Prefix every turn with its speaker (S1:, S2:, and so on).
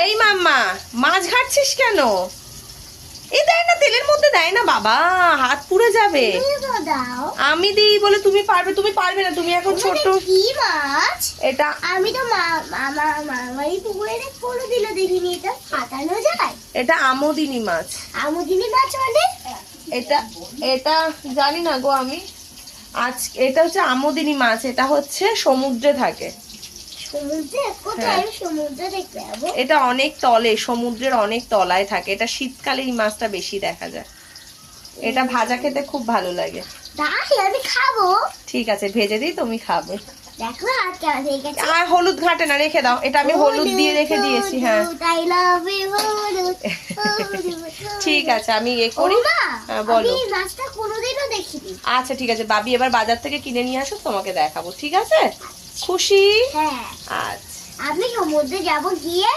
S1: এই মাম্মা মাছ ঘাটছিস কেন? এই দেয় না, তেলের মধ্যে দেয় না বাবা, হাত পুড়ে যাবে। আমি দিই বলে তুমি পারবে? তুমি পারবে না, তুমি এখন ছোট।
S2: কি মাছ
S1: এটা
S2: আমি তো মামাই পুকুরে কোনোদিনও দেখিনি। এটা ফাটানো যায়?
S1: এটা আমোদিনী মাছ।
S2: আমুদিনী মাছ মানে?
S1: এটা এটা জানি না গো আমি। আজ এটা হচ্ছে আমোদিনী মাছ, এটা হচ্ছে সমুদ্রে থাকে।
S2: সমুদ্রে? কোথায় সমুদ্রে দেখতে যাবো?
S1: এটা অনেক তলে, সমুদ্রের অনেক তলায় থাকে। এটা শীতকালে এই মাছটা বেশি দেখা যায়। এটা ভাজা খেতে খুব ভালো লাগে।
S2: তাই আমি খাবো?
S1: ঠিক আছে, ভেজে দিই, তুমি খাবে।
S2: দেখো হাত কেমন হয়ে গেছে।
S1: আর হলুদ ঘাটে না, রেখে দাও। এটা আমি হলুদ দিয়ে রেখে দিয়েছি। হ্যাঁ
S2: I love you, হলুদ।
S1: ঠিক আছে, আমি এ করি।
S2: মা,
S1: হ্যাঁ, বলো।
S2: আমি এই মাছটা কোনোদিনও দেখিনি।
S1: আচ্ছা ঠিক আছে, বাবি এবার বাজার থেকে কিনে নিয়ে আসো, তোমাকে দেখাবো। ঠিক আছে? খুশি?
S2: হ্যাঁ,
S1: আচ্ছা।
S2: আমি সমুদ্রে যাবো, গিয়ে